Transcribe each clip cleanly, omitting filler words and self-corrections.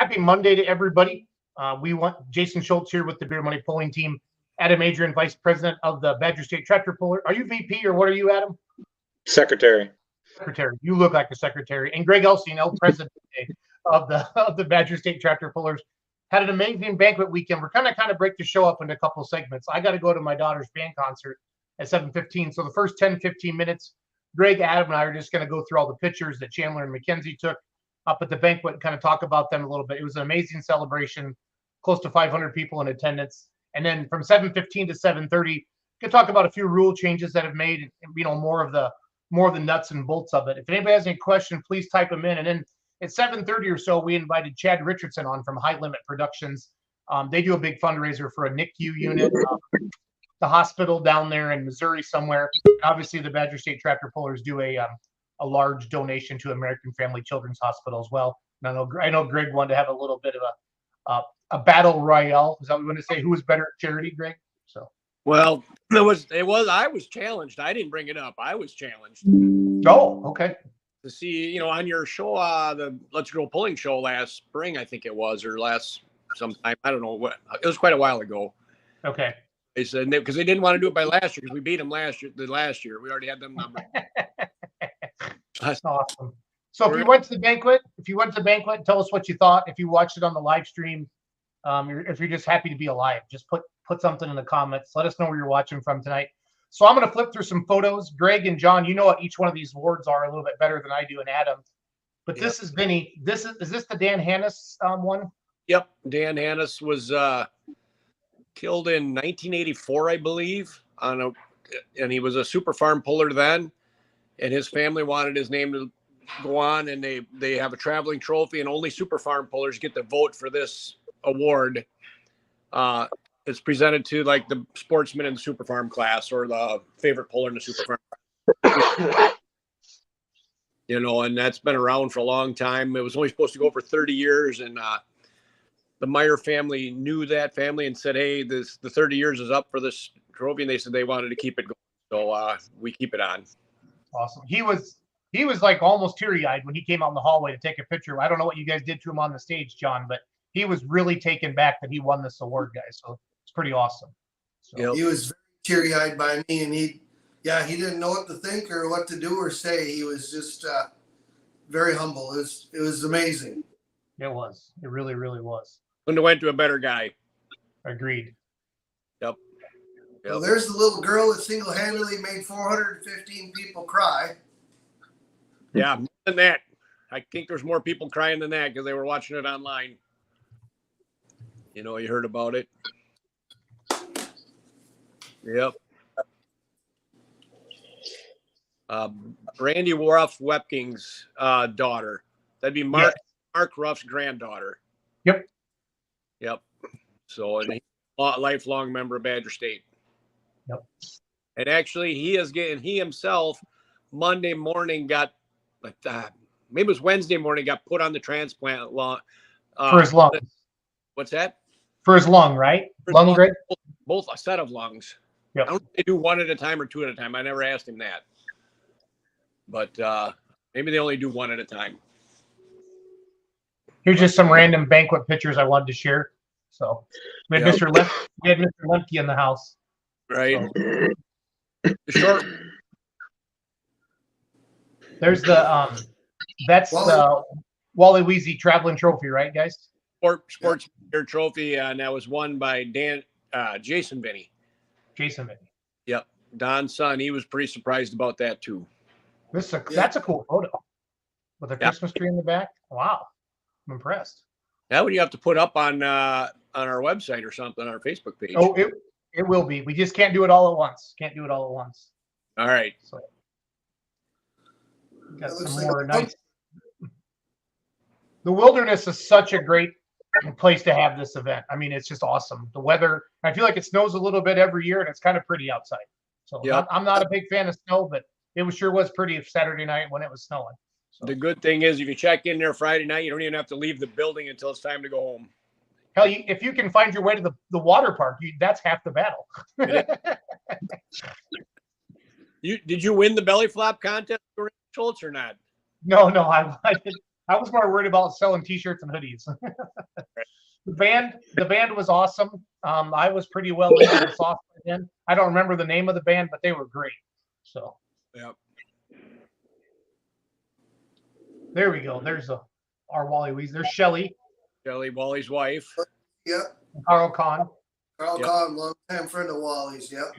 Happy Monday to everybody. We want Jason Schultz here with the Beer Money Polling Team. Adam Adrian, Vice President of the Badger State Tractor Puller. Are you VP or what are you, Adam? Secretary. Secretary. You look like a secretary. And Greg Elstein, President of the Badger State Tractor Pullers. Had an amazing banquet weekend. We're kind of break the show up into a couple of segments. I got to go to my daughter's band concert at 7:15. So the first 10, 15 minutes, Greg, Adam, and I are just going to go through all the pictures that Chandler and Mackenzie took up at the banquet and kind of talk about them a little bit. It was an amazing celebration, close to 500 people in attendance. And then from 7:15 to 7:30, could talk about a few rule changes that have made, more of the nuts and bolts of it. If anybody has any questions, please type them in. And then at 7:30 or so, we invited Chad Richardson on from High Limit Productions. They do a big fundraiser for a NICU unit, the hospital down there in Missouri somewhere. Obviously, the Badger State Tractor Pullers do a large donation to American Family Children's Hospital as well. And I know Greg wanted to have a little bit of a battle royale. Is that what we want to say? Who was better at charity, Greg? So. Well, I was challenged. I didn't bring it up. I was challenged. Oh, okay. To see, on your show, the Let's Go Pulling show last spring, I think it was, or last sometime. I don't know what. It was quite a while ago. Okay. They said because they didn't want to do it by last year because we beat them last year. We already had them numbered. That's awesome. So if you went to the banquet, tell us what you thought. If you watched it on the live stream, if you're just happy to be alive, just put something in the comments. Let us know where you're watching from tonight. So I'm going to flip through some photos. Greg and John, you know what each one of these awards are a little bit better than I do, and Adam. But this is Vinny. Is this the Dan Hannes one? Yep, Dan Hannes was killed in 1984, I believe, and he was a super farm puller then, and his family wanted his name to go on, and they have a traveling trophy, and only super farm pullers get to vote for this award. It's presented to like the sportsman in the super farm class or the favorite puller in the super farm. And that's been around for a long time. It was only supposed to go for 30 years, and the Meyer family knew that family and said, "Hey, the 30 years is up for this trophy," and they said they wanted to keep it going, so we keep it on. Awesome. He was like almost teary-eyed when he came out in the hallway to take a picture. I don't know what you guys did to him on the stage, John, but he was really taken back that he won this award, guys. So it's pretty awesome. So. He was very teary-eyed by me, and he didn't know what to think or what to do or say. He was just very humble. It was amazing. It was. It really, really was. Couldn't have went to a better guy. Agreed. Yep. Well, there's the little girl that single-handedly made 415 people cry. Yeah, more than that. I think there's more people crying than that because they were watching it online. You heard about it. Yep. Brandy Ruff Wepking's daughter. That'd be Mark Ruff's granddaughter. Yep. So, and he's a lifelong member of Badger State. Yep. And actually, he himself Monday morning got, maybe it was Wednesday morning, got put on the transplant for his lung. What's that? For his lung, right? Lung grade? Both a set of lungs. Yep. I don't know if they do one at a time or two at a time. I never asked him that. But maybe they only do one at a time. Here's just some random banquet pictures I wanted to share. So we had Mr. Lemke in the house. Right. So. The short. There's that's the Wally Weezy traveling trophy, right, guys? Sports trophy, and that was won by Jason Vinny. Jason Vinny. Yep. Don's son, he was pretty surprised about that too. That's a cool photo with a Christmas tree in the back. Wow, I'm impressed. That would you have to put up on our website or something on our Facebook page. Oh, it will be. We just can't do it all at once. All right. So got some more nice. The wilderness is such a great place to have this event. I mean, it's just awesome. The weather, I feel like it snows a little bit every year, and it's kind of pretty outside. So I'm not a big fan of snow, but it sure was pretty Saturday night when it was snowing. So. The good thing is if you check in there Friday night, you don't even have to leave the building until it's time to go home. Hell, if you can find your way to the water park, that's half the battle. Did you win the belly flop contest, Schultz, or not? No, I didn't. I was more worried about selling T-shirts and hoodies. The band was awesome. I was pretty well into the software then. I don't remember the name of the band, but they were great. So Yep. there we go. There's our Wally Weeze. There's Shelly, Kelly, Wally's wife. Yep. Carl Kahn. Carl Yep. Kahn, long-time friend of Wally's. Yep.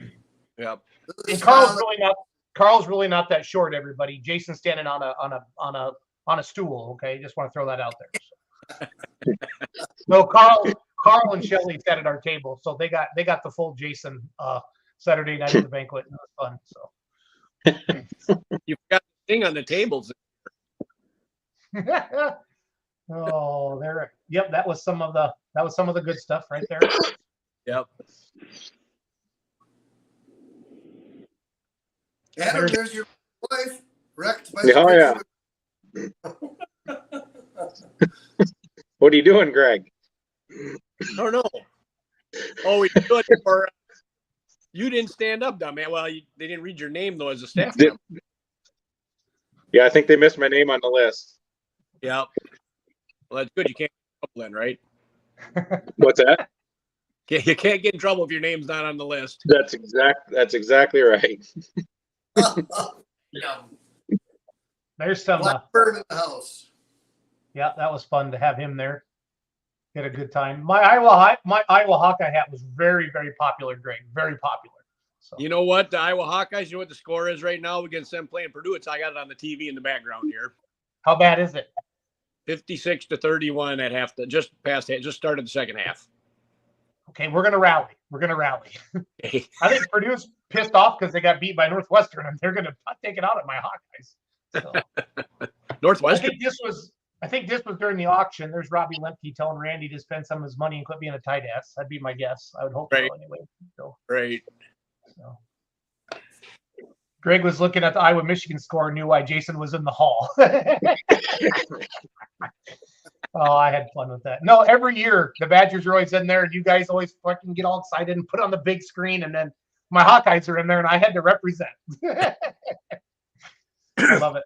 Yep. And Carl's really not that short, everybody. Jason's standing on a stool. Okay, just want to throw that out there. No, Carl and Shelly sat at our table, so they got the full Jason Saturday night at the banquet, and it was fun. So You've got the thing on the tables. oh, there. Yep, that was some of the good stuff right there. Yep. Adam, there's your wife wrecked by Oh, yeah. What are you doing, Greg? Oh no. Oh, we could. Or you didn't stand up, dumb man. Well, they didn't read your name though as a staff member. Yeah, I think they missed my name on the list. Yep. Well, that's good. You can't get in trouble then, right? What's that? You can't get in trouble if your name's not on the list. That's exactly right. Yeah. There's some. Blackbird in the house. Yeah, that was fun to have him there. Had a good time. My Iowa Hawkeye hat was very, very popular, Greg. Very popular. So You know what? The Iowa Hawkeyes, you know what the score is right now against them playing Purdue? I got it on the TV in the background here. how bad is it? 56-31 at half. Just started the second half. Okay, we're gonna rally. I think Purdue's pissed off because they got beat by Northwestern, and they're gonna take it out at my Hawkeyes. So, Northwestern. I think this was during the auction. There's Robbie Lemke telling Randy to spend some of his money and quit being a tight ass. That'd be my guess. I would hope Right. so anyway. So, Right. so. Greg was looking at the Iowa Michigan score and knew why Jason was in the hall. Oh, I had fun with that. No, every year the Badgers are always in there, and you guys always fucking get all excited and put on the big screen, and then my Hawkeyes are in there, and I had to represent. I love it.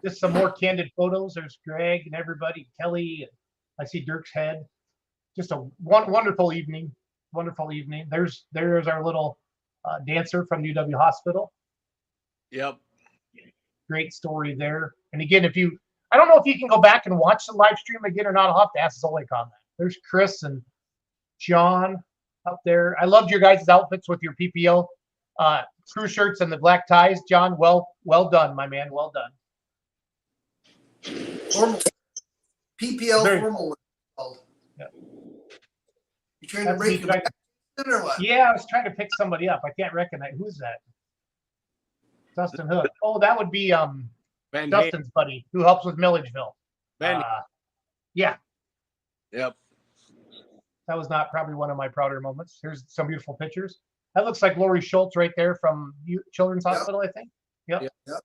Just some more candid photos. There's Greg and everybody, Kelly. I see Dirk's head. Just a wonderful evening. Wonderful evening. There's our little dancer from UW Hospital. Yep. Great story there. And again, I don't know if you can go back and watch the live stream again or not. I'll have to ask Zolik on that. There's Chris and John up there. I loved your guys' outfits with your PPO crew shirts and the black ties. John, well done, my man. Well done. Formal. PPL Very- formal. Called. Yeah. You trying to That's break me the or what? Yeah, I was trying to pick somebody up. I can't recognize. Who's that? Dustin Hood. Oh, that would be Ben Dustin's buddy who helps with Milledgeville. Ben. Yeah, Yep. that was not probably one of my prouder moments. Here's some beautiful pictures. That looks like Lori Schultz right there from Children's Yep. Hospital, I think. Yep. Yep.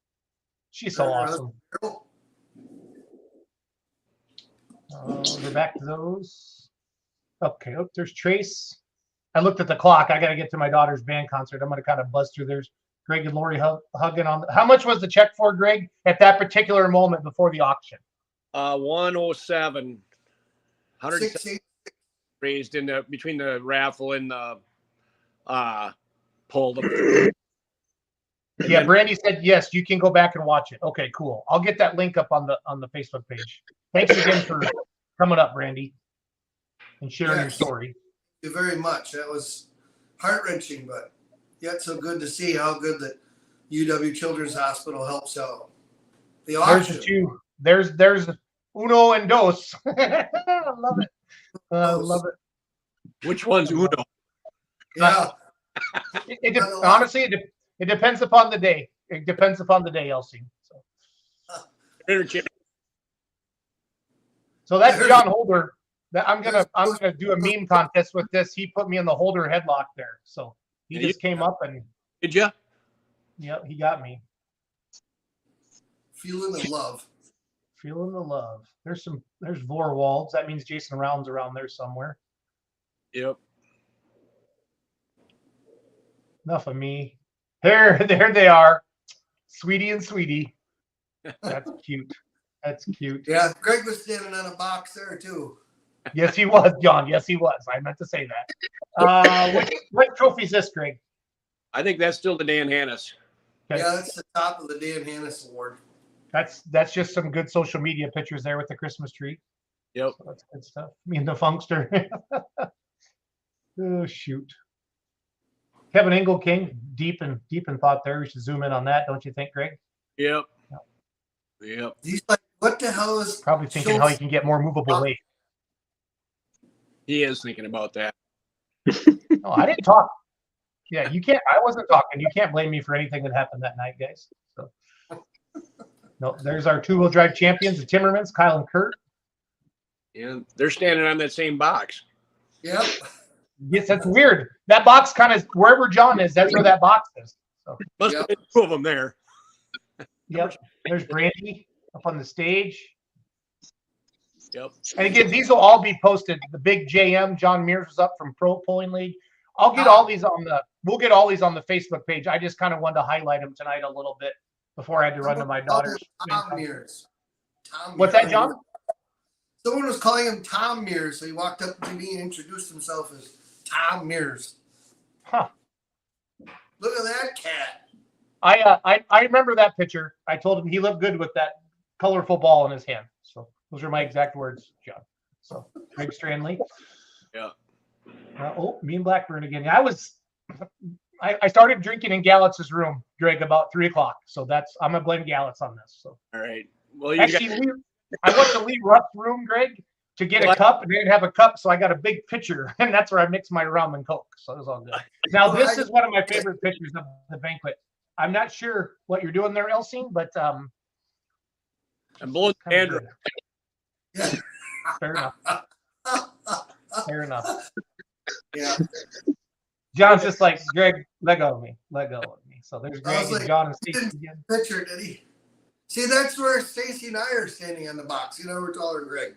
She's so awesome. We're back to those. Okay, there's Trace. I looked at the clock. I got to get to my daughter's band concert. I'm going to kind of buzz through. There's Greg and Lori hugging on. How much was the check for, Greg, at that particular moment before the auction? 107. 107 60. raised in between the raffle and the poll. Yeah, Brandy said yes. You can go back and watch it. Okay, cool. I'll get that link up on the Facebook page. Thanks again for coming up, Brandy, and sharing your story. Thank you very much. That was heart-wrenching, but yet so good to see how good that UW Children's Hospital helps out. The There's auction. the two. There's uno and dos. I love it. Love it. Which one's Uno? Yeah. Honestly, it depends upon the day. It depends upon the day, Elsie. So that's John Holder. That I'm gonna do a meme contest with this. He put me in the Holder headlock there. So he just came up and Did you? yeah, he got me. Feeling the love. Feeling the love. There's Vorwalds. That means Jason Round's around there somewhere. Yep. Enough of me. There they are. Sweetie and Sweetie. That's cute. That's cute. Yeah, Greg was standing on a box there too. Yes, he was, John. Yes, he was. I meant to say that. What trophy is this, Greg? I think that's still the Dan Hannis. Okay. Yeah, that's the top of the Dan Hannis Award. That's just some good social media pictures there with the Christmas tree. Yep. So that's good stuff. Me and the Funkster. Oh shoot. Kevin Engel King, deep in thought there. We should zoom in on that, don't you think, Greg? Yep. Yep. He's like, what the hell is Probably thinking how he can get more movable weight. He is thinking about that. No, I didn't talk. Yeah, you can't. I wasn't talking. You can't blame me for anything that happened that night, guys. So, no, there's our two-wheel drive champions, the Timmermans, Kyle and Kurt. And they're standing on that same box. Yep. Yes, that's weird. That box kind of wherever John is, that's where that box is. So, Must have been two of them there. yep. There's Brandy up on the stage. Yep. And again, these will all be posted. The big JM, John Mears was up from Pro Polling League. We'll get all these on the Facebook page. I just kind of wanted to highlight them tonight a little bit before I had to run to my daughter's. Tom Mears. What's that, John? Someone was calling him Tom Mears, so he walked up to me and introduced himself as Tom Mears. Huh. Look at that cat. I remember that picture. I told him he looked good with that colorful ball in his hand. So those are my exact words, John. So Greg Stranley. Yeah. Me and Blackburn again. I started drinking in Gallutz's room, Greg, about 3:00. So I'm gonna blame Gallutz on this. So All right. Well, actually, I went to Lee Rutt's room, Greg, to get a cup, and they didn't have a cup, so I got a big pitcher, and that's where I mixed my rum and Coke. So it was all good. Now this is one of my favorite pictures of the banquet. I'm not sure what you're doing there, Elsine, but I'm blowing Andrew. Yeah. Fair enough. Fair enough. Yeah. John's just like, Greg, let go of me. Let go of me. So there's I Greg was and like, John and Stacey again. Picture, did he? See, that's where Stacy and I are standing on the box. You know, we're taller than Greg.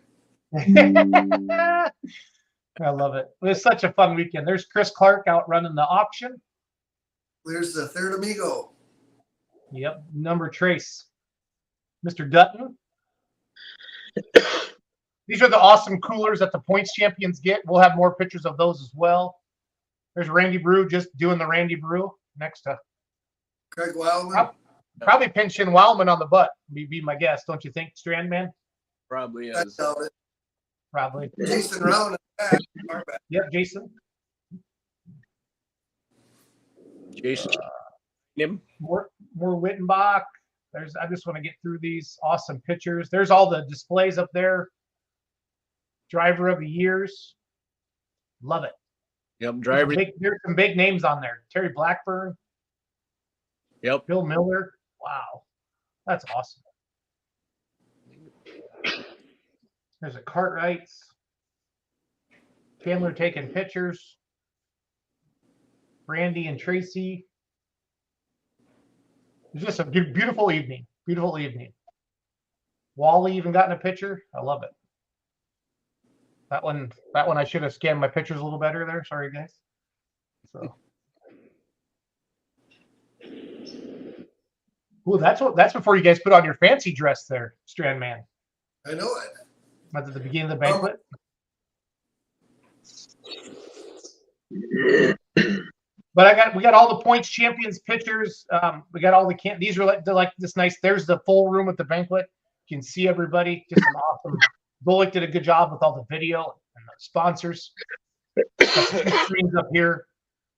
I love it. It was such a fun weekend. There's Chris Clark out running the auction. There's the third amigo. Yep. Number Trace. Mr. Dutton. These are the awesome coolers that the points champions get. We'll have more pictures of those as well. There's Randy Brew just doing the Randy Brew next to Craig Wildman. probably pinching Wildman on the butt. Be my guess, don't you think, Strandman? Probably I is. doubt it. Probably. Jason Round. Yep, Jason. Jason. Him. More Wittenbach. I just want to get through these awesome pictures. There's all the displays up there. Driver of the years. Love it. Yep. Driver. There's some big names on there. Terry Blackburn. Yep. Bill Miller. Wow. That's awesome. There's a Cartwrights. Chandler taking pictures. Brandy and Tracy. It's just a beautiful evening. Beautiful evening. Wally even got in a picture. I love it. That one I should have scanned my pictures a little better there. Sorry, guys. So. Ooh, that's before you guys put on your fancy dress there, Strandman. I know it. That's at the beginning of the banquet. But we got all the points champions pictures. We got all these are like this nice. There's the full room at the banquet. You can see everybody. Just an awesome. Bullock did a good job with all the video and the sponsors. Got the 2 screens up here.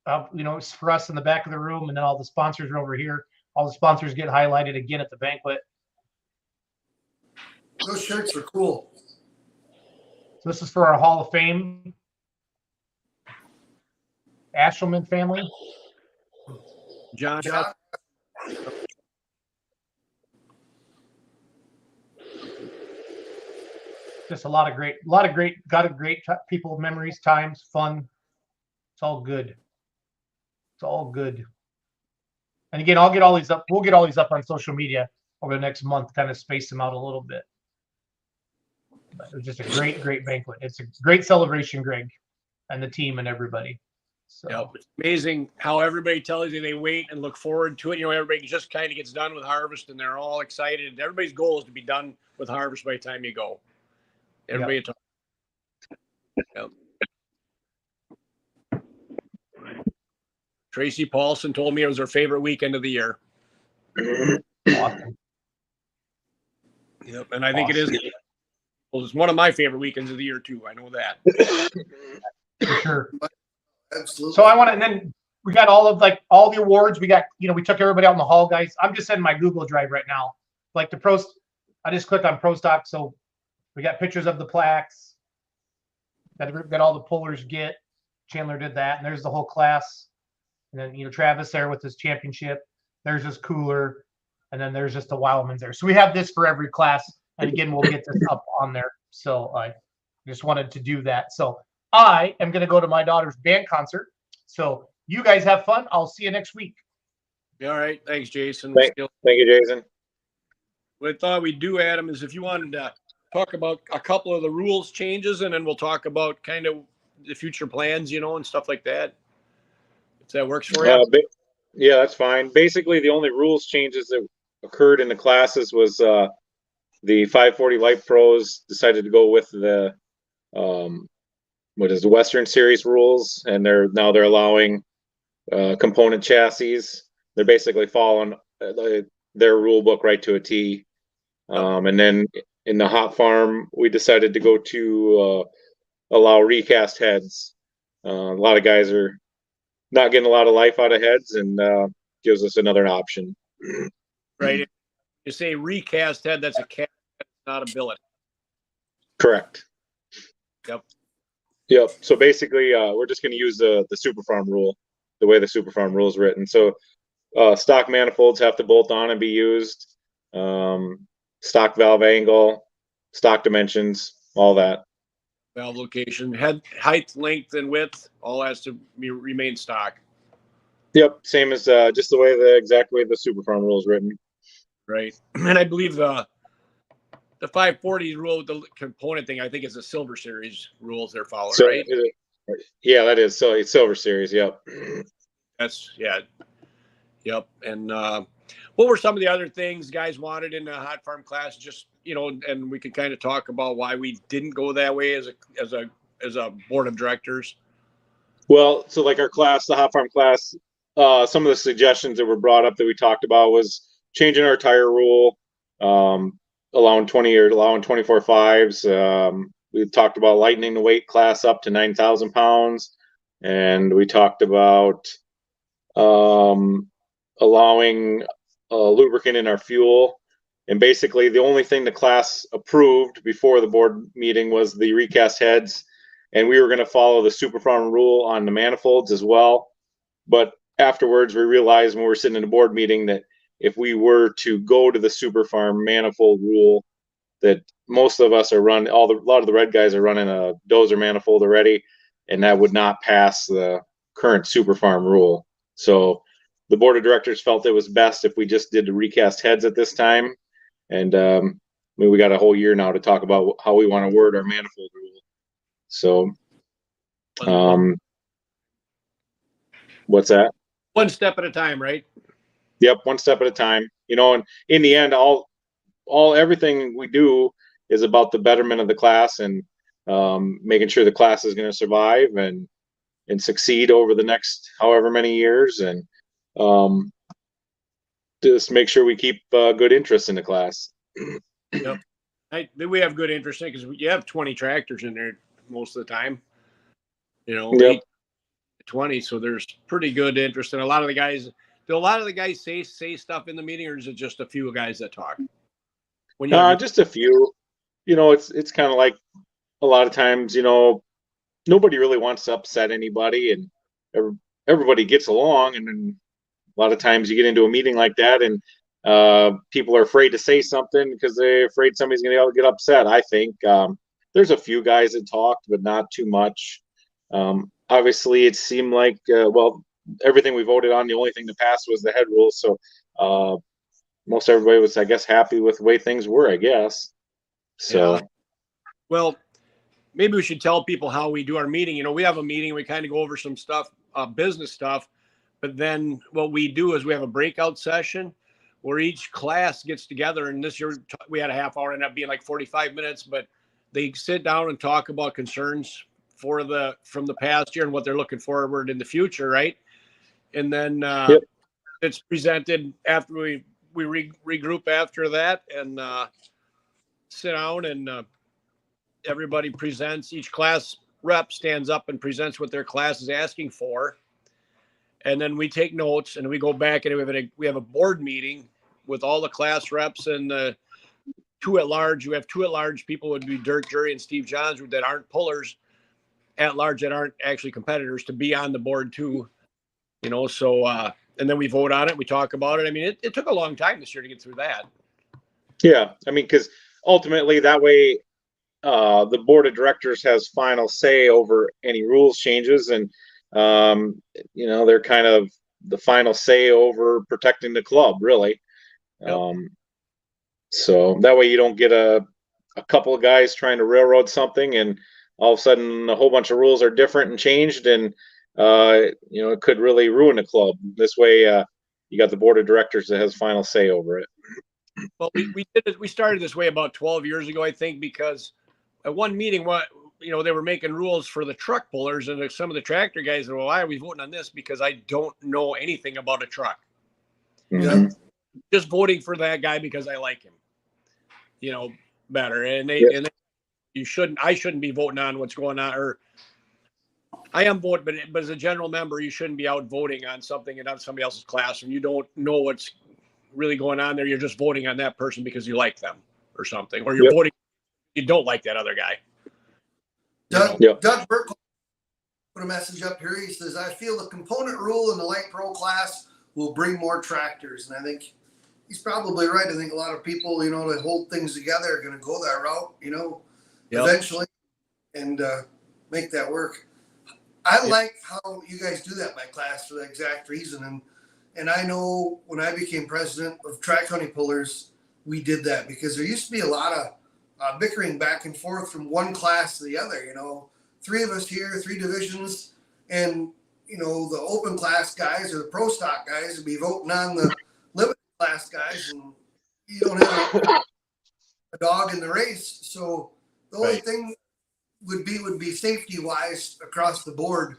It's for us in the back of the room, and then all the sponsors are over here. All the sponsors get highlighted again at the banquet. Those shirts are cool. So this is for our Hall of Fame. Ashelman family. John. Just a lot of great people, memories, times, fun. It's all good. It's all good. And again, I'll get all these up. We'll get all these up on social media over the next month, kind of space them out a little bit. But it was just a great banquet. It's a great celebration, Greg, and the team and everybody. So Yep. It's amazing how everybody tells you they wait and look forward to it. You know, everybody just kind of gets done with harvest and they're all excited. Everybody's goal is to be done with harvest by the time you go. Everybody. Yep. Tracy Paulson told me it was her favorite weekend of the year. awesome. Yep. And I think it is. Well, it's one of my favorite weekends of the year too. I know that. For sure. Absolutely. So I want to, and then we got all the awards. We got, we took everybody out in the hall, guys. I'm just sending my Google Drive right now. Like the pros, I just click on Pro Stock. So we got pictures of the plaques that all the pullers get. Chandler did that. And there's the whole class. And then, Travis there with his championship. There's his cooler. And then there's just the Wildman's there. So we have this for every class. And again, we'll get this up on there. So I just wanted to do that. So I am going to go to my daughter's band concert. So you guys have fun. I'll see you next week. All right. Thanks, Jason. Thank you, Jason. What I thought we'd do, Adam, is if you wanted to talk about a couple of the rules changes, and then we'll talk about kind of the future plans, and stuff like that. If that works for you. Yeah, that's fine. Basically, the only rules changes that occurred in the classes was the 540 Light Pros decided to go with the the Western Series rules, and they're allowing component chassis. They're basically following their rule book right to a T. And then in the Hot Farm, we decided to go to allow recast heads. A lot of guys are not getting a lot of life out of heads, and gives us another option. Right. You say recast head, that's a cast, not a billet. Correct. Yep. So basically, we're just going to use the Super Farm rule, the way the Super Farm rule is written. So stock manifolds have to bolt on and be used. Stock valve angle, stock dimensions, all that. Valve location, head height, length, and width, all has to remain stock. Yep, same as just the exact way the Super Farm rule is written. Right. And I believe the 540 rule with the component thing, I think is a Silver Series rules they're following, So, right? Yeah, that is. So it's Silver Series. Yep. Yep. And what were some of the other things guys wanted in the Hot Farm class? Just, and we could kind of talk about why we didn't go that way as a board of directors. Well, so like our class, the Hot Farm class, some of the suggestions that were brought up that we talked about was changing our tire rule, allowing 20 or allowing 24 fives. We talked about lightening the weight class up to 9,000 pounds. And we talked about allowing lubricant in our fuel. And basically the only thing the class approved before the board meeting was the recast heads. And we were going to follow the Super Farm rule on the manifolds as well. But afterwards, we realized when we were sitting in a board meeting that if we were to go to the Super Farm manifold rule, that most of us are running, a lot of the red guys are running a dozer manifold already, and that would not pass the current Super Farm rule. So the board of directors felt it was best if we just did the recast heads at this time. And we got a whole year now to talk about how we want to word our manifold rule. So, what's that? One step at a time, right? Yep, one step at a time. And in the end, everything we do is about the betterment of the class and making sure the class is going to survive and succeed over the next however many years, and just make sure we keep good interest in the class. Yep. We have good interest in it because you have 20 tractors in there most of the time. Yep. 20, so there's pretty good interest. And a lot of the guys say stuff in the meeting, or is it just a few guys that talk? Just a few. It's kind of like a lot of times, nobody really wants to upset anybody, and everybody gets along. And then a lot of times you get into a meeting like that, and people are afraid to say something because they're afraid somebody's going to get upset. I think there's a few guys that talked, but not too much. Obviously, it seemed like, everything we voted on, the only thing to pass was the head rule. So most everybody was, I guess, happy with the way things were, I guess. So, yeah. Well, maybe we should tell people how we do our meeting. We have a meeting, we kind of go over some stuff business stuff. But then what we do is we have a breakout session where each class gets together. And this year we had a half hour, ended up being like 45 minutes, but they sit down and talk about concerns from the past year and what they're looking forward in the future. Right. And then it's presented after we regroup after that and sit down and everybody presents. Each class rep stands up and presents what their class is asking for. And then we take notes and we go back and we have a board meeting with all the class reps and the two at large. You have two at large people would be Dirk Jury and Steve Johns that aren't pullers at large, that aren't actually competitors, to be on the board too, so and then we vote on it. We talk about it. I mean, it took a long time this year to get through that. Yeah. I mean, because ultimately that way the board of directors has final say over any rules changes. And, they're kind of the final say over protecting the club, really. Yep. So that way you don't get a couple of guys trying to railroad something and all of a sudden a whole bunch of rules are different and changed. And, it could really ruin the club. This way, you got the board of directors that has final say over it. Well, we started this way about 12 years ago, I think, because at one meeting, they were making rules for the truck pullers, and some of the tractor guys said, well, why are we voting on this? Because I don't know anything about a truck. Mm-hmm. Just voting for that guy because I like him, better. And I shouldn't be voting on what's going on, or I am voting, but as a general member, you shouldn't be out voting on something and on somebody else's class, and you don't know what's really going on there. You're just voting on that person because you like them or something, or you're voting, you don't like that other guy. Doug Burke put a message up here. He says, I feel the component rule in the light pro class will bring more tractors. And I think he's probably right. I think a lot of people, that hold things together are going to go that route, eventually and make that work. I like how you guys do that by class for that exact reason. And I know when I became president of Tri County Pullers, we did that because there used to be a lot of bickering back and forth from one class to the other. Three of us here, three divisions, and the open class guys or the pro stock guys would be voting on the limited class guys, and you don't have a dog in the race. So the only thing would be safety wise across the board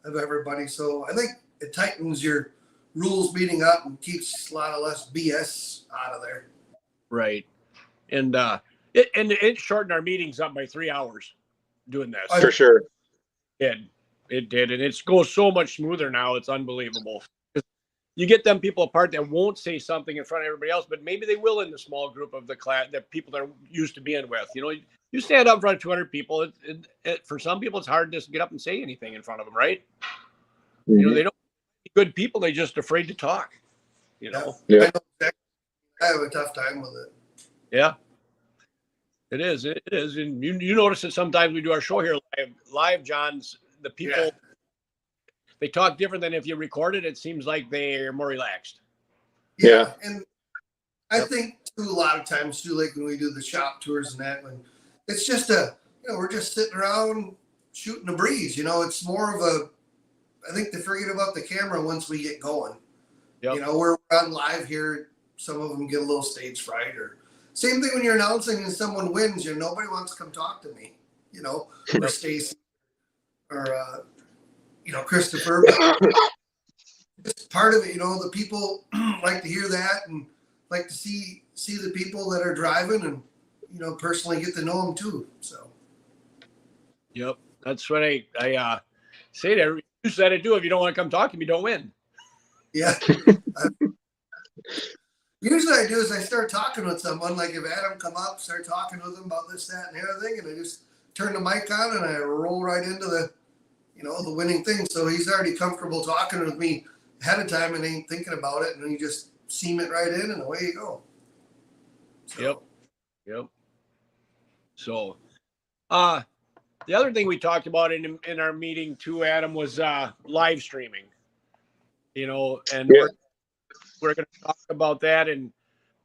of everybody. So I think it tightens your rules meeting up and keeps a lot of less BS out of there. Right. And it shortened our meetings up by 3 hours doing this. For sure. It did. And it goes so much smoother now. It's unbelievable. You get them people apart that won't say something in front of everybody else, but maybe they will in the small group of the class, that people they're used to being with. You stand up in front of 200 people. For some people, it's hard to just get up and say anything in front of them, right? Mm-hmm. They don't be good people. They're just afraid to talk. Yeah. I have a tough time with it. Yeah. It is. And you notice that sometimes we do our show here live, John's, the people, they talk different than if you record it. It seems like they're more relaxed. Yeah. And I think too, a lot of times too, like when we do the shop tours and that, when it's just we're just sitting around shooting a breeze, it's more of I think they forget about the camera once we get going. Yep. We're on live here. Some of them get a little stage fright, or same thing when you're announcing and someone wins, nobody wants to come talk to me, or Stacy or, Christopher. It's part of it, the people like to hear that and like to see the people that are driving and, personally get to know them too. So. Yep. That's what I say to everybody. You said it too. If you don't want to come talk to me, don't win. Yeah. Usually I do is I start talking with someone, like if Adam come up, start talking with him about this, that, and everything, and I just turn the mic on and I roll right into the winning thing. So he's already comfortable talking with me ahead of time and ain't thinking about it, and then you just seam it right in and away you go. So. Yep. So, the other thing we talked about in our meeting too, Adam, was live streaming. And we're going to talk about that. And,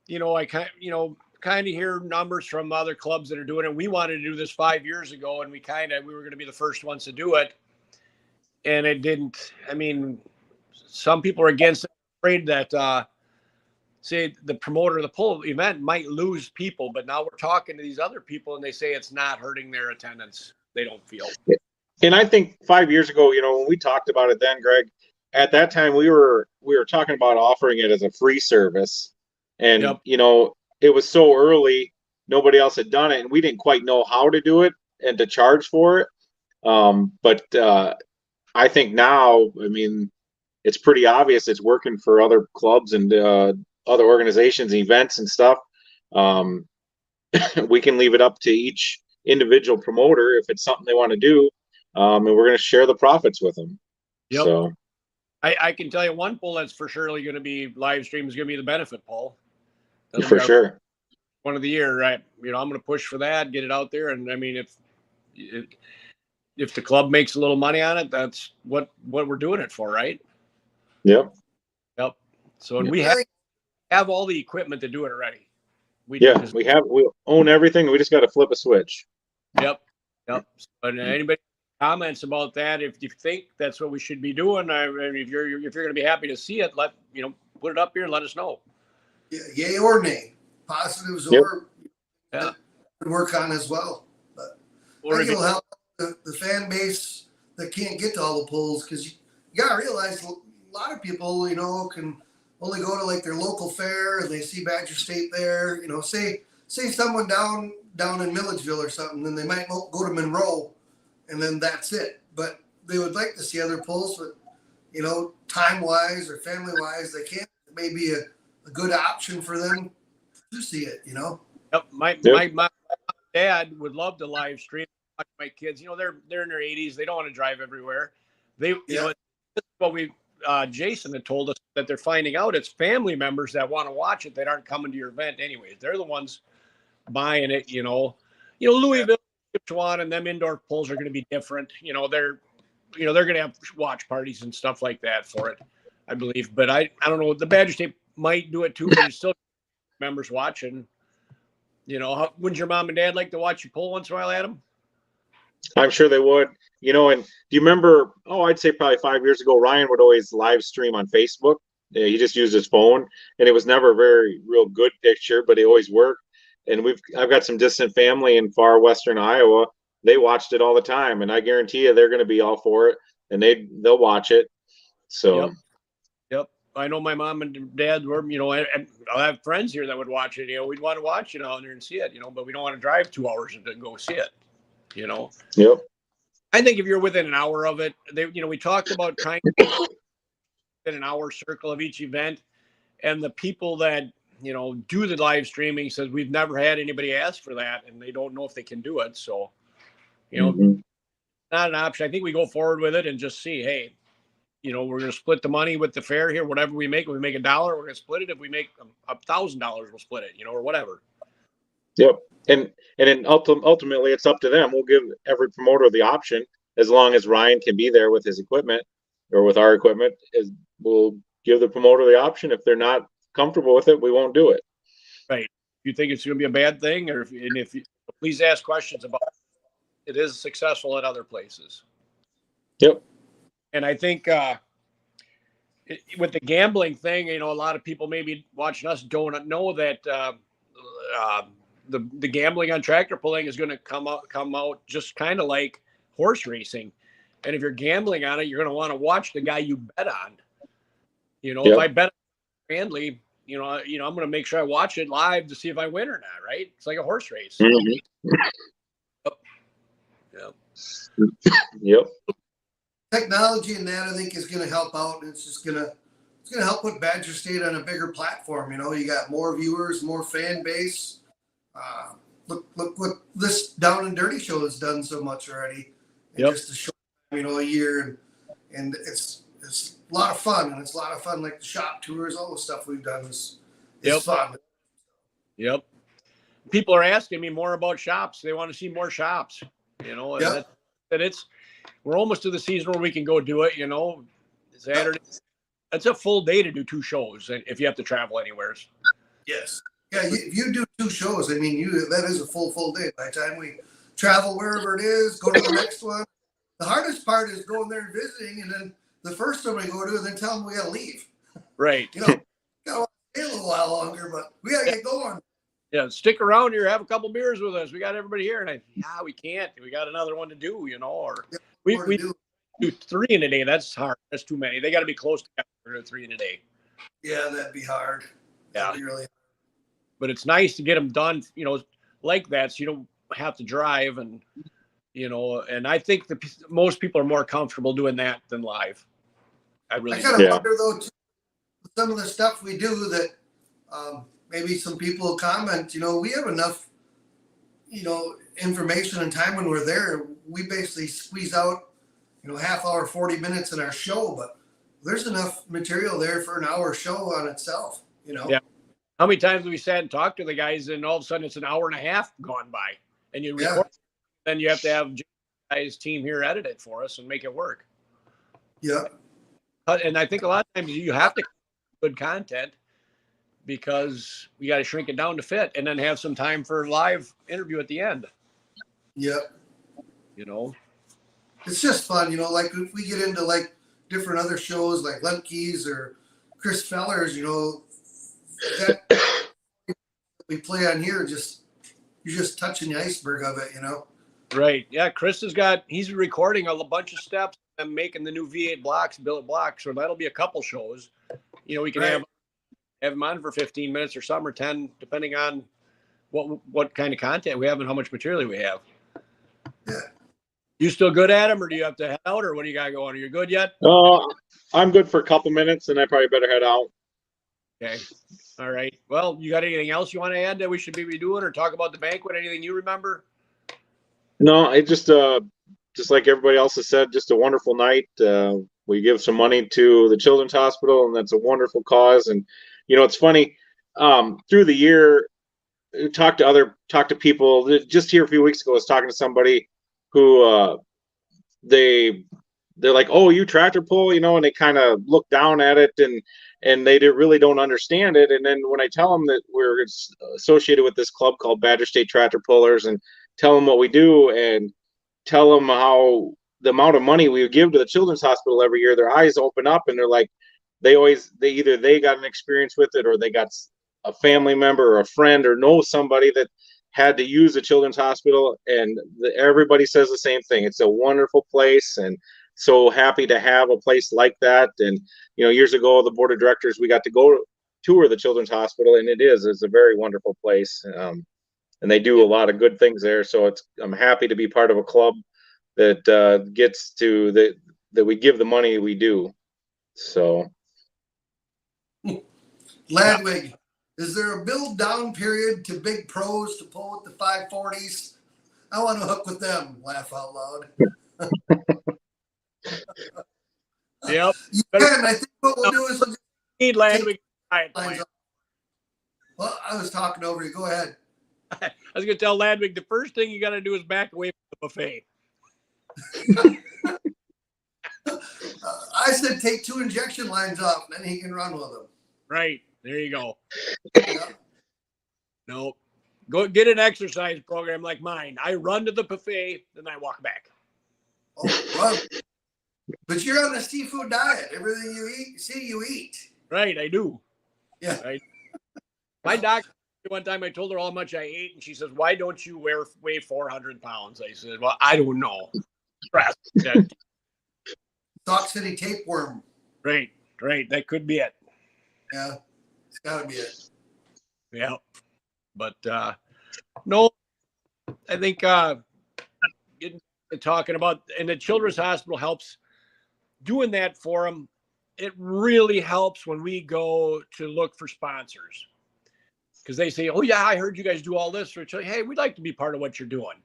I kind of hear numbers from other clubs that are doing it. We wanted to do this 5 years ago, and we were going to be the first ones to do it. and it didn't. I mean, some people are against it, afraid that say the promoter of the pole event might lose people, but now we're talking to these other people and they say it's not hurting their attendance. They don't feel. And I think 5 years ago, when we talked about it then, Greg, at that time we were talking about offering it as a free service, and Yep. It was so early, nobody else had done it, and we didn't quite know how to do it and to charge for it. But I think now, I mean, it's pretty obvious it's working for other clubs and other organizations, events and stuff. We can leave it up to each individual promoter if it's something they want to do, and we're going to share the profits with them. Yep. So I can tell you one poll that's for surely going to be live stream is going to be the benefit poll. For sure. One of the year, right? I'm going to push for that, get it out there. And I mean, if the club makes a little money on it, that's what we're doing it for, right? Yep. So, and we have all the equipment to do it already. We own everything. We just got to flip a switch. Yep. But anybody comments about that, if you think that's what we should be doing, I mean, if you're going to be happy to see it, put it up here and let us know. Yeah, yay or nay, positives or work on as well. But I think it'll help the fan base that can't get to all the polls, because you got to realize a lot of people, can only go to like their local fair and they see Badger State there. Say someone down in Milledgeville or something, then they might go to Monroe, and then that's it. But they would like to see other polls, but time wise or family wise, they can't. It may be a good option for them to see it. Yep. My dad would love to live stream. Watch my kids. They're in their 80s. They don't want to drive everywhere. What we Jason had told us that they're finding out it's family members that want to watch it that aren't coming to your event anyways. They're the ones buying it. Louisville, Chippewa, and them indoor polls are going to be different. They're going to have watch parties and stuff like that for it, I believe. But I don't know. The Badger State might do it too, but you still members watching. Wouldn't your mom and dad like to watch you poll once in a while, Adam? I'm sure they would. And do you remember, I'd say probably 5 years ago, Ryan would always live stream on Facebook. He just used his phone, and it was never a very real good picture, but it always worked. And I've got some distant family in far western Iowa. They watched it all the time, and I guarantee you they're going to be all for it, and they'll watch it. So Yep. I know my mom and dad were, I have friends here that would watch it. We'd want to watch it out there and see it, but we don't want to drive 2 hours to go see it. Yep. I think if you're within an hour of it, we talked about trying to get in an hour circle of each event, and the people that do the live streaming says we've never had anybody ask for that, and they don't know if they can do it. So, not an option. I think we go forward with it and just see, hey, we're going to split the money with the fair here. Whatever we make, if we make $1, we're going to split it. If we make $1,000, we'll split it, or whatever. Yep. And then ultimately it's up to them. We'll give every promoter the option, as long as Ryan can be there with his equipment or with our equipment. We'll give the promoter the option. If they're not comfortable with it, we won't do it. Right. If you think it's going to be a bad thing, or if you please ask questions about it. It is successful at other places. Yep. And I think with the gambling thing, a lot of people maybe watching us don't know that the gambling on tractor pulling is going to come out just kind of like horse racing. And if you're gambling on it, you're going to want to watch the guy you bet on. If I bet on Handley, I'm going to make sure I watch it live to see if I win or not, right? It's like a horse race. Mm-hmm. Yep. Technology and that, I think, is going to help out. It's going to help put Badger State on a bigger platform. You got more viewers, more fan base. Look what this Down and Dirty show has done so much already. Just a short, a year, and it's a lot of fun, and it's a lot of fun. Like the shop tours, all the stuff we've done is fun. Yep. People are asking me more about shops. They want to see more shops. And we're almost to the season where we can go do it. Saturday. It's a full day to do 2 shows, and if you have to travel anywhere. Yes. Yeah, if you do 2 shows, that is a full day. By the time we travel wherever it is, go to the next one, The hardest part is going there and visiting, and then the first one we go to, and then tell them we gotta leave. Right. You know, gotta stay a little while longer, but we gotta get going. Yeah, stick around here, have a couple beers with us. We got everybody here, and we can't. We got another one to do, or Yeah, we do 3 in a day. That's hard. That's too many. They got to be close to 3 in a day. Yeah, that'd be hard. Yeah, be really hard. But it's nice to get them done, like that, so you don't have to drive, and and I think most people are more comfortable doing that than live. I kind of wonder though, too, some of the stuff we do that maybe some people comment. We have enough, information and time when we're there. We basically squeeze out, half hour, 40 minutes in our show, but there's enough material there for an hour show on itself. Yeah. How many times have we sat and talked to the guys, and all of a sudden it's an hour and a half gone by, and you record, then you have to have guys' team here edit it for us and make it work. Yeah. And I think a lot of times you have to good content because we got to shrink it down to fit, and then have some time for live interview at the end. Yeah. It's just fun, like if we get into like different other shows like Lemke's or Chris Feller's, that we play on here, you're just touching the iceberg of it, Right. Yeah. Chris he's recording a bunch of steps and making the new V8 billet blocks. So that'll be a couple shows. We can have him on for 15 minutes or some, or 10, depending on what kind of content we have and how much material we have. Yeah. You still good at him, or do you have to head out, or what do you got going? Are you good yet? I'm good for a couple minutes, and I probably better head out. Okay. All right. Well, you got anything else you want to add that we should be doing, or talk about the banquet? Anything you remember? No, it just like everybody else has said, just a wonderful night. We give some money to the Children's Hospital, and that's a wonderful cause. And it's funny, through the year, talk to people. Just here a few weeks ago, I was talking to somebody who they're like, "Oh, you tractor pull," and they kind of look down at it, and they really don't understand it. And then when I tell them that we're associated with this club called Badger State Tractor Pullers, and tell them what we do, and tell them how the amount of money we give to the Children's Hospital every year, their eyes open up, and they're like, they either got an experience with it, or they got a family member or a friend, or know somebody that had to use the Children's Hospital, and everybody says the same thing. It's a wonderful place, and so happy to have a place like that. And years ago, the board of directors, we got to go tour the Children's Hospital, and it's a very wonderful place, and they do a lot of good things there. So I'm happy to be part of a club that gets to that we give the money we do. So Ladwig, is there a build down period to big pros to pull with the 540s? I want to hook with them. Laugh out loud. Yep. You can. I think what we'll do is need Ladwig. Well, I was talking over you. Go ahead. I was going to tell Ladwig the first thing you got to do is back away from the buffet. I said take 2 injection lines off, and then he can run with them. Right. There you go. Yeah. No. Go get an exercise program like mine. I run to the buffet, then I walk back. Oh, run. But you're on a seafood diet. Everything you eat, you eat. Right, I do. Yeah. Right. My doctor, one time I told her how much I ate, and she says, "Why don't you weigh 400 pounds?" I said, "Well, I don't know." Sock City tapeworm. Right. That could be it. Yeah, it's got to be it. Yeah. But no, I think getting talking about, and the Children's Hospital helps doing that for them. It really helps when we go to look for sponsors, because they say, "Oh yeah, I heard you guys do all this," or "Hey, we'd like to be part of what you're doing."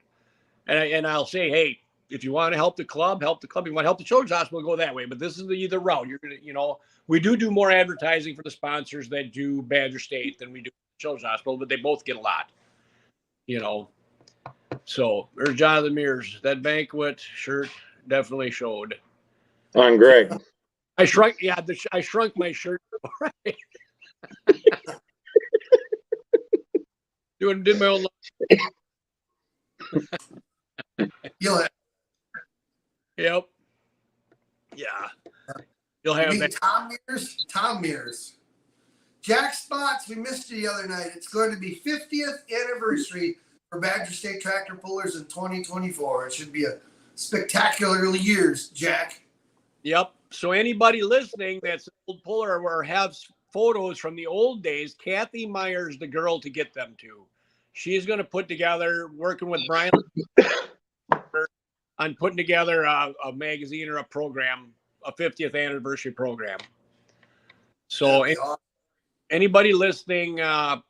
And I'll say, "Hey, if you want to help the club, help the club. If you want to help the Children's Hospital, go that way." But this is the route. You're gonna, we do more advertising for the sponsors that do Badger State than we do Children's Hospital, but they both get a lot. So there's Jonathan Mears. That banquet shirt definitely showed. On Greg. I shrunk. Yeah, I shrunk my shirt. Right. Did my own. Yep. Yeah. You'll have that. Tom Mears. Jack Spots, we missed you the other night. It's going to be 50th anniversary for Badger State Tractor Pullers in 2024. It should be a spectacular years, Jack. Yep. So anybody listening that's an old puller or has photos from the old days, Kathy Myers, the girl to get them to. She's going to put together, working with Brian on putting together a magazine or a program, a 50th anniversary program. So anybody listening, I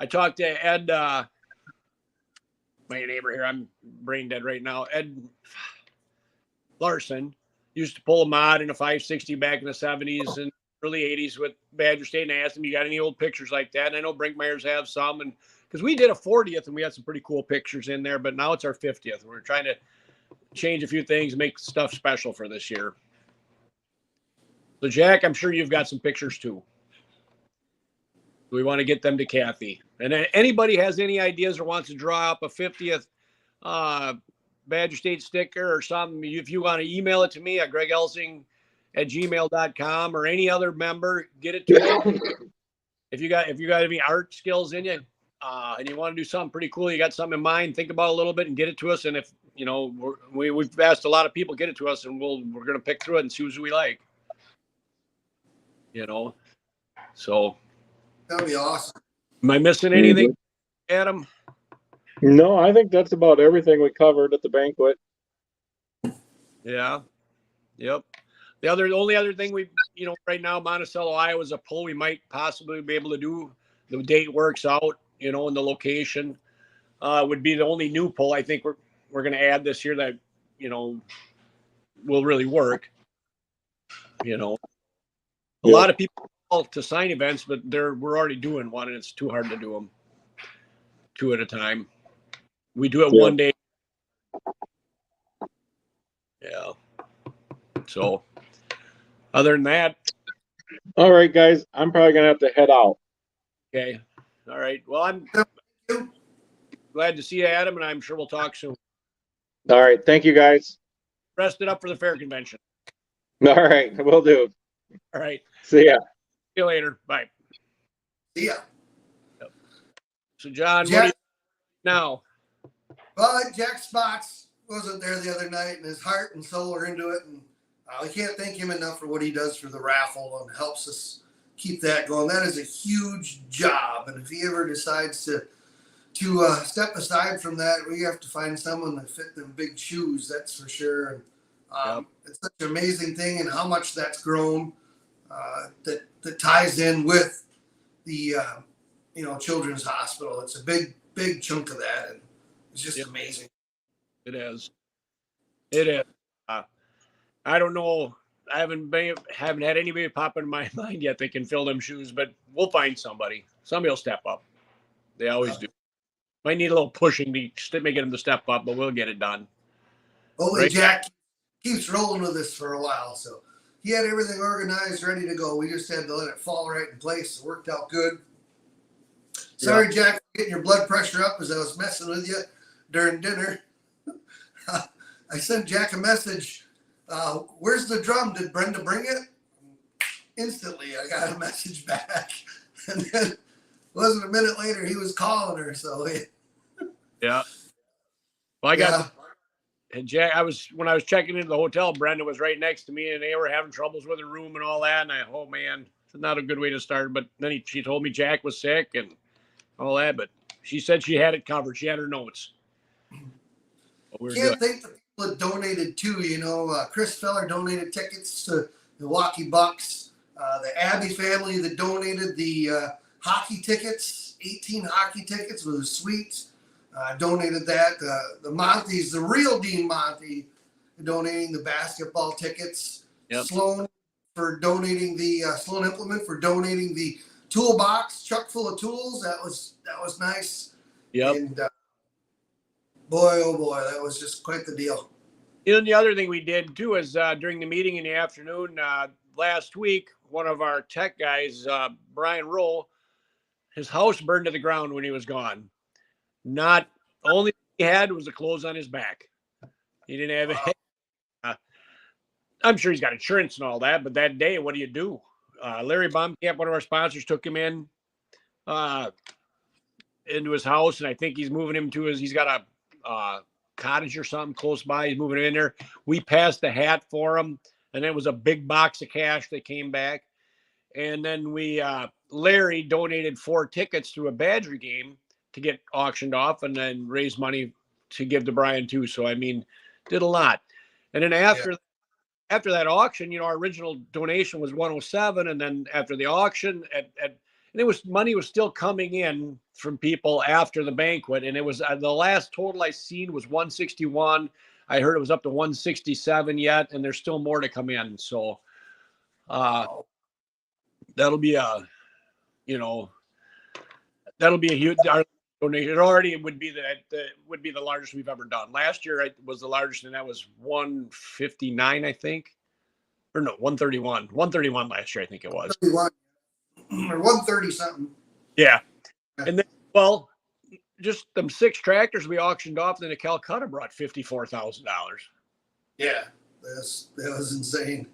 talked to Ed, my neighbor here, I'm brain dead right now, Ed Larson, used to pull a mod in a 560 back in the 70s and early 80s with Badger State, and I asked him, you got any old pictures like that? And I know Brinkmeyer's have some, and because we did a 40th and we had some pretty cool pictures in there, but now it's our 50th. We're trying to change a few things, make stuff special for this year. So Jack, I'm sure you've got some pictures too. We want to get them to Kathy. And anybody has any ideas or wants to draw up a 50th Badger State sticker or something, if you want to email it to me at gregelsing@gmail.com or any other member, get it to me. If you got any art skills in you and you want to do something pretty cool, you got something in mind, think about it a little bit and get it to us. And if, you know, we've asked a lot of people, get it to us, and we're going to pick through it and choose who we like. You know, so that'd be awesome. Am I missing anything, Adam? No, I think that's about everything we covered at the banquet. Yeah. Yep. The only other thing we, you know, right now, Monticello, Iowa is a pull we might possibly be able to do. The date works out, you know, and the location would be the only new pull I think we're going to add this year that, you know, will really work. You know, a lot of people call to sign events, but we're already doing one, and it's too hard to do them 2 at a time. We do it one day. Yeah. So other than that. All right, guys, I'm probably going to have to head out. Okay. All right. Well, I'm glad to see you, Adam, and I'm sure we'll talk soon. All right. Thank you, guys. Rest it up for the fair convention. All right. Will do. All right. See ya. See you later. Bye. See ya. Yep. So, John, Jack, what do you now? well, Jack Spots wasn't there the other night, and his heart and soul are into it. And we can't thank him enough for what he does for the raffle and helps us keep that going. That is a huge job. And if he ever decides to step aside from that, we have to find someone that fit them big shoes. That's for sure. And it's such an amazing thing, and how much that's grown. That ties in with the Children's Hospital. It's a big chunk of that, and it's just amazing. It is. I don't know. I haven't had anybody pop in my mind yet that can fill them shoes, but we'll find somebody. Somebody will step up. They always do. Might need a little pushing to make them to step up, but we'll get it done. Only right? Jack keeps rolling with this for a while, so he had everything organized, ready to go. We just had to let it fall right in place. It worked out good. Sorry, Jack, for getting your blood pressure up as I was messing with you during dinner. I sent Jack a message. Where's the drum? Did Brenda bring it? Instantly, I got a message back. And then it wasn't a minute later, he was calling her. So, yeah. Well, I got and Jack, when I was checking into the hotel, Brenda was right next to me, and they were having troubles with her room and all that. And oh man, it's not a good way to start. But then she told me Jack was sick and all that, but she said she had it covered. She had her notes. Can't thank the people that donated too. You know, Chris Feller donated tickets to Milwaukee Bucks. The Abbey family that donated the hockey tickets, 18 hockey tickets with a suite. Donated that. The Montes, the real Dean Monte, donating the basketball tickets. Yep. Sloan for donating the Sloan Implement for donating the toolbox, chuck full of tools. That was nice. Yep. And boy, oh boy, that was just quite the deal. And the other thing we did too is during the meeting in the afternoon last week, one of our tech guys, Brian Roll, his house burned to the ground when he was gone. Not the only thing he had was the clothes on his back. He didn't have I'm sure he's got insurance and all that, but that day, what do you do? Larry Baumkamp, one of our sponsors, took him in into his house, and I think he's moving him to he's got a cottage or something close by. He's moving him in there. We passed the hat for him, and it was a big box of cash that came back. And then Larry donated 4 tickets to a Badger game to get auctioned off, and then raised money to give to Brian too. So, I mean, did a lot. And then after that auction, you know, our original donation was 107. And then after the auction and money was still coming in from people after the banquet. And it was the last total I seen was 161. I heard it was up to 167 yet, and there's still more to come in. So, that'll be a huge donation. It already would be the largest we've ever done. Last year it was the largest, and that was 159, I think, or no, 131. 131 last year, I think it was. 31 or 130 something. Yeah, and then just them 6 tractors we auctioned off. Then the Calcutta brought $54,000. Yeah, that was insane.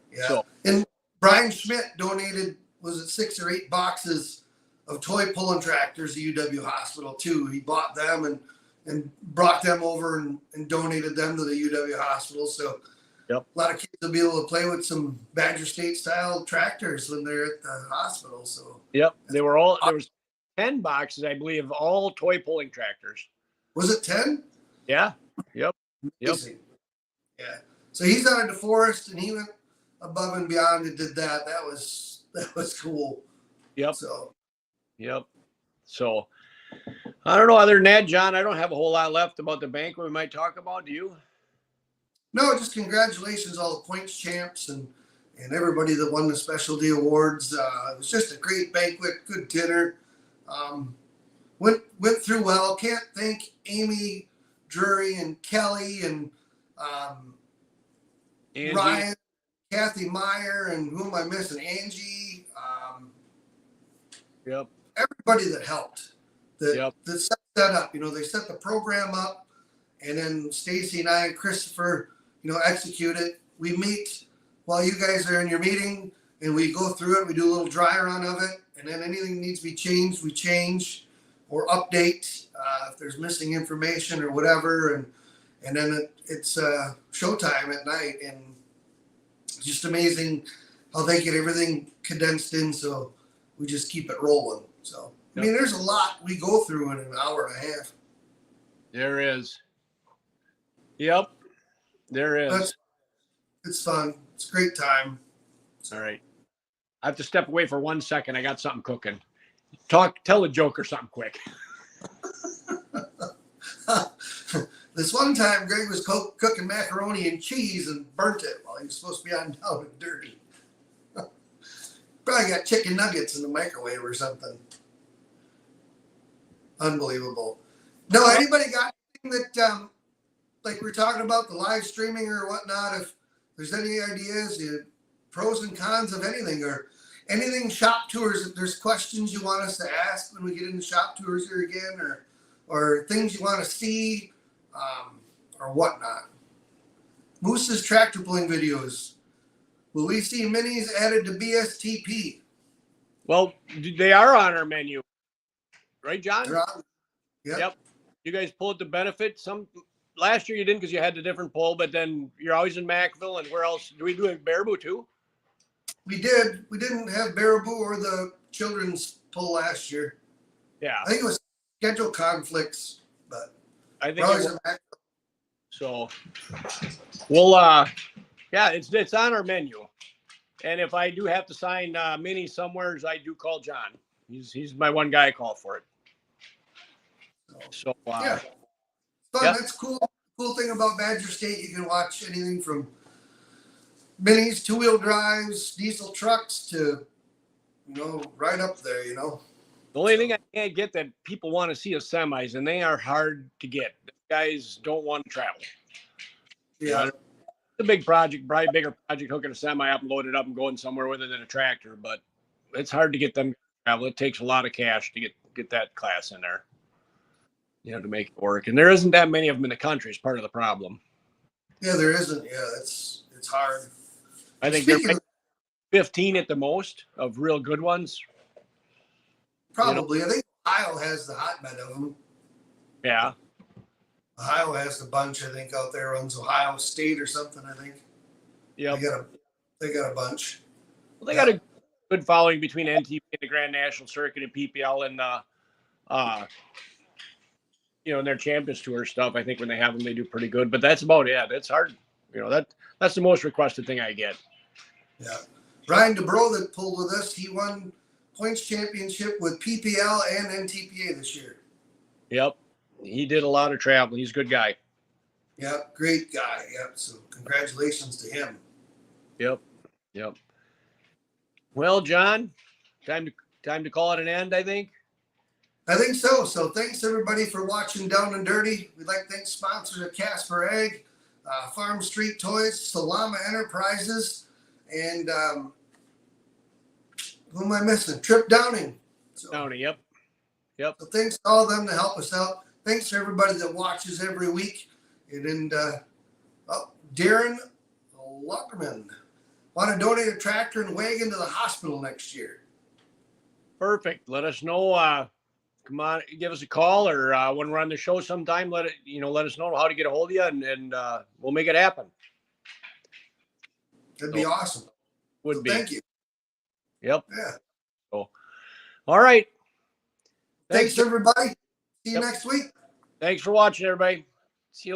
Yeah, So, and Brian Schmidt donated, was it 6 or 8 boxes of toy pulling tractors to UW Hospital too. He bought them and brought them over and donated them to the UW Hospital. So yep. A lot of kids will be able to play with some Badger State style tractors when they're at the hospital. So yep, there was 10 boxes, I believe, all toy pulling tractors. Was it 10? Yeah. Yep. Amazing. Yeah. So he's out of DeForest, and he went above and beyond and did that. That was cool. Yep. So I don't know. Other than that, John, I don't have a whole lot left about the banquet we might talk about. Do you? No, just congratulations all the points champs and everybody that won the specialty awards. It was just a great banquet, good dinner. Went through well. Can't thank Amy, Drury, and Kelly and Ryan, Kathy Meyer, and who am I missing? Angie. Yep. Everybody that helped. That set that up. You know, they set the program up, and then Stacy and I and Christopher, you know, execute it. We meet while you guys are in your meeting, and we go through it. We do a little dry run of it, and then anything needs to be changed, we change or update if there's missing information or whatever, and then it's showtime at night, and it's just amazing how they get everything condensed in. So we just keep it rolling. So I mean, there's a lot we go through in an hour and a half. There is. Yep. There is. It's fun. It's a great time. All right. I have to step away for 1 second. I got something cooking. Tell a joke or something quick. This one time, Greg was cooking macaroni and cheese and burnt it while he was supposed to be on down and dirty. Probably got chicken nuggets in the microwave or something. Unbelievable. No, anybody got anything that, like we're talking about the live streaming or whatnot, if there's any ideas, pros and cons of anything, or anything shop tours, if there's questions you want us to ask when we get into shop tours here again, or things you want to see, or whatnot. Moose's tractor pulling videos. Will we see minis added to BSTP? Well, they are on our menu. Right, John? Yep. You guys pulled the benefit. Last year you didn't because you had the different pull, but then you're always in Macville, and where else? Do we do a Baraboo too? We did. We didn't have Baraboo or the children's pull last year. Yeah. I think it was schedule conflicts, but I think so. Yeah, it's on our menu. And if I do have to sign mini somewheres, I do call John. He's my one guy I call for it. So yeah, fun. Yeah. That's cool. Cool thing about Badger State, you can watch anything from minis, 2-wheel drives, diesel trucks to, right up there. The only thing I can't get that people want to see is semis, and they are hard to get. The guys don't want to travel. Yeah. It's a big project, probably a bigger project, hooking a semi up and load it up and going somewhere with it than a tractor, but it's hard to get them to travel. It takes a lot of cash to get that class in there, to make it work. And there isn't that many of them in the country is part of the problem. Yeah, there isn't. Yeah, it's it's hard. I think Speaking they're of, 15 at the most of real good ones. probably, I think Ohio has the hotbed of them. Yeah. Ohio has the bunch, I think, out there. Runs Ohio State or something, I think. Yep. They got a bunch. Well, they got a good following between NTP and the Grand National Circuit and PPL and in their Champions Tour stuff. I think when they have them, they do pretty good. But that's about it. It's hard. That's the most requested thing I get. Yeah. Ryan DeBro that pulled with us, he won points championship with PPL and NTPA this year. Yep. He did a lot of traveling. He's a good guy. Yep. Great guy. Yep. So congratulations to him. Yep. Well, John, time to call it an end, I think. I think so. So thanks everybody for watching Down and Dirty. We'd like to thank sponsors at Casper Egg, Farm Street Toys, Salama Enterprises, and who am I missing? Trip Downing. So, Downey, yep. So thanks to all of them to help us out. Thanks to everybody that watches every week. And Darren Luckerman. Want to donate a tractor and wagon to the hospital next year. Perfect. Let us know. Come on, give us a call, or when we're on the show sometime, let us know how to get a hold of you, and we'll make it happen. That'd be awesome. Would be. Thank you. Yep. Yeah. So, all right. Thanks everybody. See you next week. Thanks for watching, everybody. See you later.